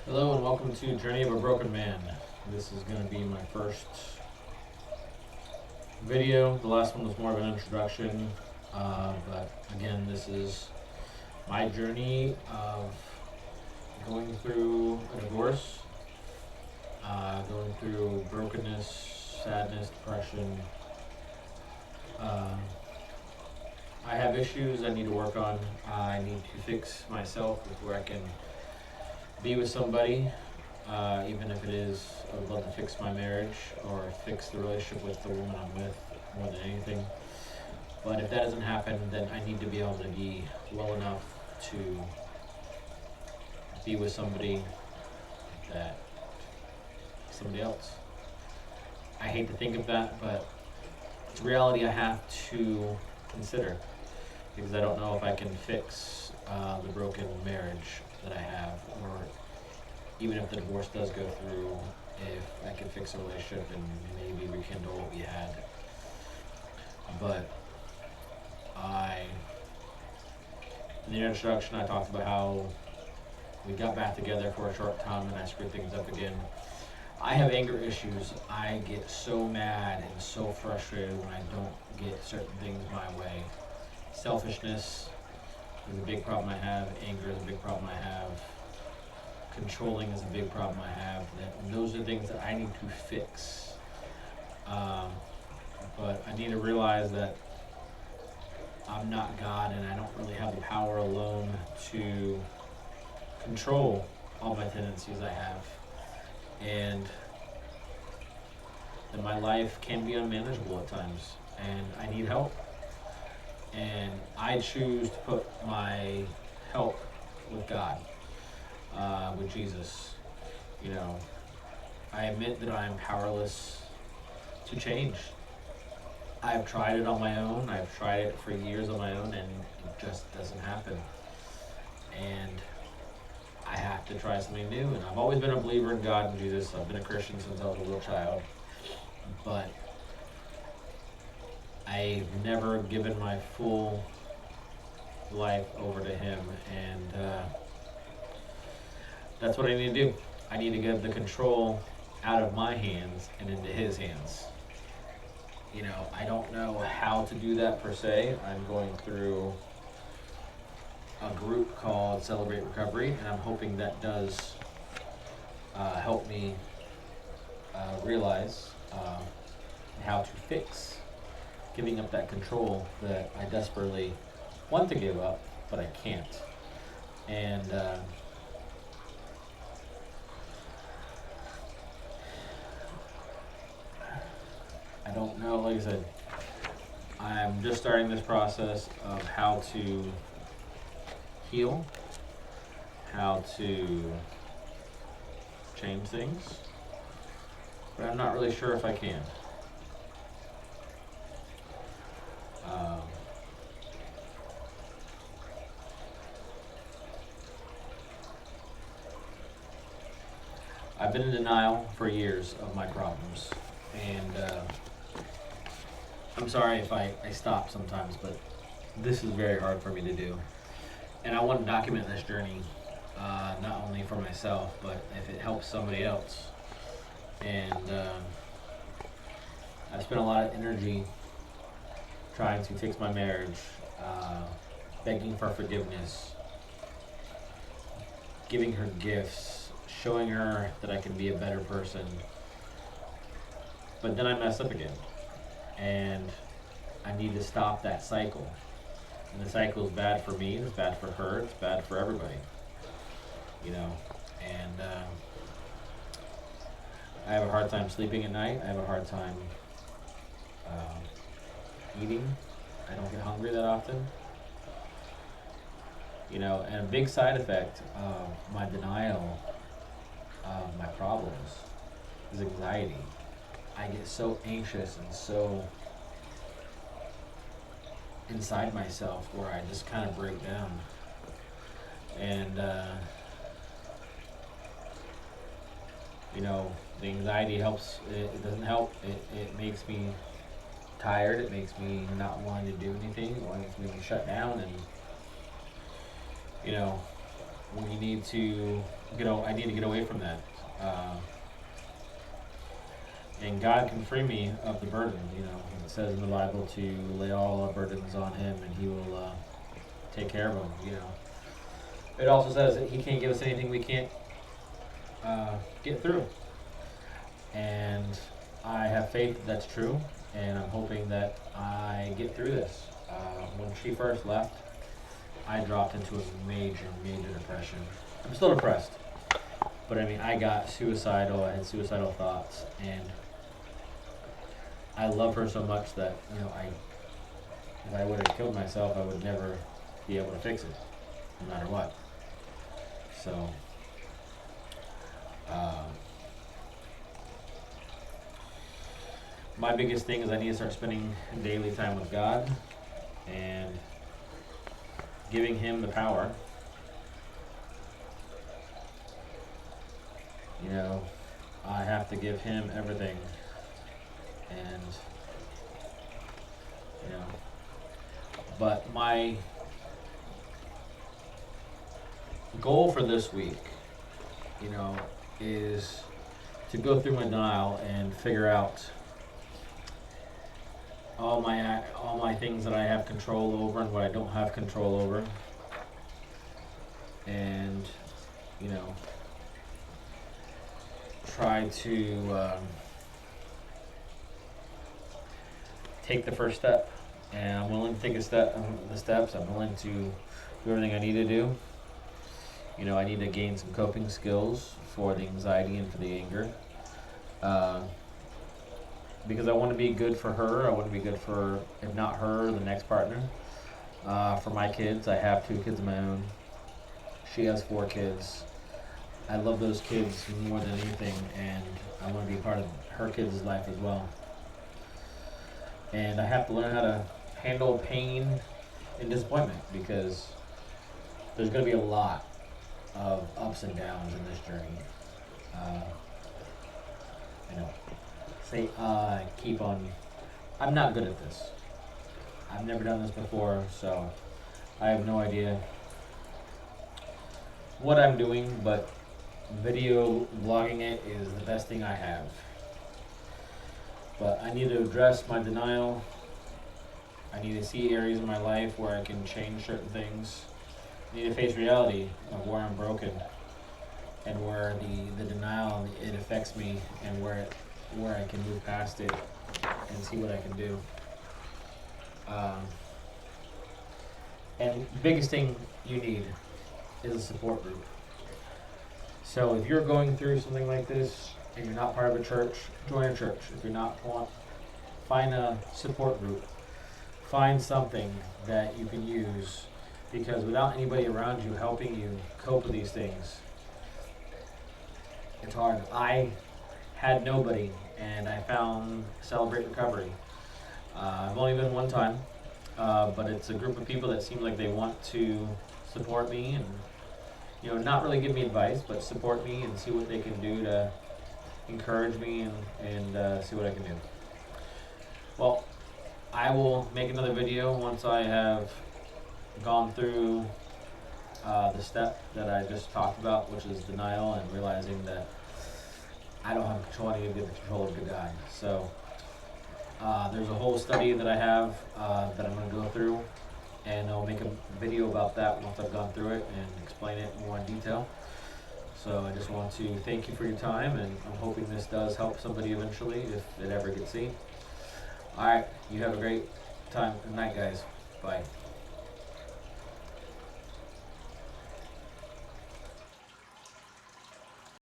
Hello and welcome to Journey of a Broken Man. This is going to be my first video. The last one was more of an introduction, but again, this is my journey of going through a divorce, going through brokenness, sadness, depression. I have issues I need to work on. I need to fix myself before I can be with somebody, even if it is, I would love to fix my marriage or fix the relationship with the woman I'm with more than anything. But if that doesn't happen, then I need to be able to be well enough to be with somebody else. I hate to think of that, but it's a reality I have to consider because I don't know if I can fix the broken marriage that I have, or even if the divorce does go through, if I can fix a relationship and maybe rekindle what we had. But in the introduction, I talked about how we got back together for a short time and I screwed things up again. I have anger issues. I get so mad and so frustrated when I don't get certain things my way. Selfishness is a big problem I have. Anger is a big problem I have. Controlling is a big problem I have. Those are things that I need to fix. But I need to realize that I'm not God and I don't really have the power alone to control all my tendencies I have. And that my life can be unmanageable at times and I need help. And I choose to put my help with God, with Jesus. I admit that I am powerless to change. I've tried it on my own. I've tried it for years on my own, and it just doesn't happen. And I have to try something new. And I've always been a believer in God and Jesus. I've been a Christian since I was a little child. But I've never given my full life over to Him, and that's what I need to do. I need to get the control out of my hands and into His hands. I don't know how to do that per se. I'm going through a group called Celebrate Recovery, and I'm hoping that does help me realize how to fix giving up that control that I desperately want to give up, but I can't. And I don't know, like I said, I'm just starting this process of how to heal, how to change things, but I'm not really sure if I can. I've been in denial for years of my problems, and I'm sorry if I stop sometimes, but this is very hard for me to do. And I want to document this journey, not only for myself, but if it helps somebody else. And I spent a lot of energy trying to fix my marriage, begging for forgiveness, giving her gifts, showing her that I can be a better person. But then I mess up again. And I need to stop that cycle. And the cycle is bad for me, it's bad for her, it's bad for everybody. And I have a hard time sleeping at night. I have a hard time eating. I don't get hungry that often. And a big side effect of my denial of my problems is anxiety. I get so anxious and so inside myself where I just kind of break down. And the anxiety helps. It doesn't help. It makes me tired. It makes me not wanting to do anything. It makes me shut down. And we need to I need to get away from that. Uh, and God can free me of the burden. It says in the Bible to lay all our burdens on Him, and He will take care of them. It also says that He can't give us anything we can't get through. And I have faith that that's true, and I'm hoping that I get through this. When she first left, I dropped into a major, major depression. I'm still depressed, but I got suicidal. I had suicidal thoughts, and I love her so much that if I would have killed myself, I would never be able to fix it, no matter what. So, my biggest thing is I need to start spending daily time with God and giving Him the power. I have to give Him everything. And, but my goal for this week, is to go through my denial and figure out all my things that I have control over and what I don't have control over, and try to take the first step. And I'm willing to take the steps. I'm willing to do everything I need to do. I need to gain some coping skills for the anxiety and for the anger. Because I want to be good for her. I want to be good for, if not her, the next partner. For my kids, I have 2 kids of my own. She has 4 kids. I love those kids more than anything, and I want to be part of her kids' life as well. And I have to learn how to handle pain and disappointment, because there's going to be a lot of ups and downs in this journey. Keep on. I'm not good at this. I've never done this before, so I have no idea what I'm doing, but video vlogging it is the best thing I have. But I need to address my denial. I need to see areas in my life where I can change certain things. I need to face reality of where I'm broken and where the denial, it affects me, and where I can move past it and see what I can do. And the biggest thing you need is a support group. So if you're going through something like this and you're not part of a church, join a church. If you're not, find a support group. Find something that you can use, because without anybody around you helping you cope with these things, it's hard. I had nobody, and I found Celebrate Recovery. I've only been one time, but it's a group of people that seem like they want to support me and, not really give me advice, but support me and see what they can do to encourage me and see what I can do. Well, I will make another video once I have gone through the step that I just talked about, which is denial and realizing that I don't have control. I need to get the control of God. So there's a whole study that I have that I'm going to go through, and I'll make a video about that once I've gone through it and explain it more in detail. So I just want to thank you for your time, and I'm hoping this does help somebody eventually if it ever gets seen. All right, you have a great time. Good night, guys. Bye.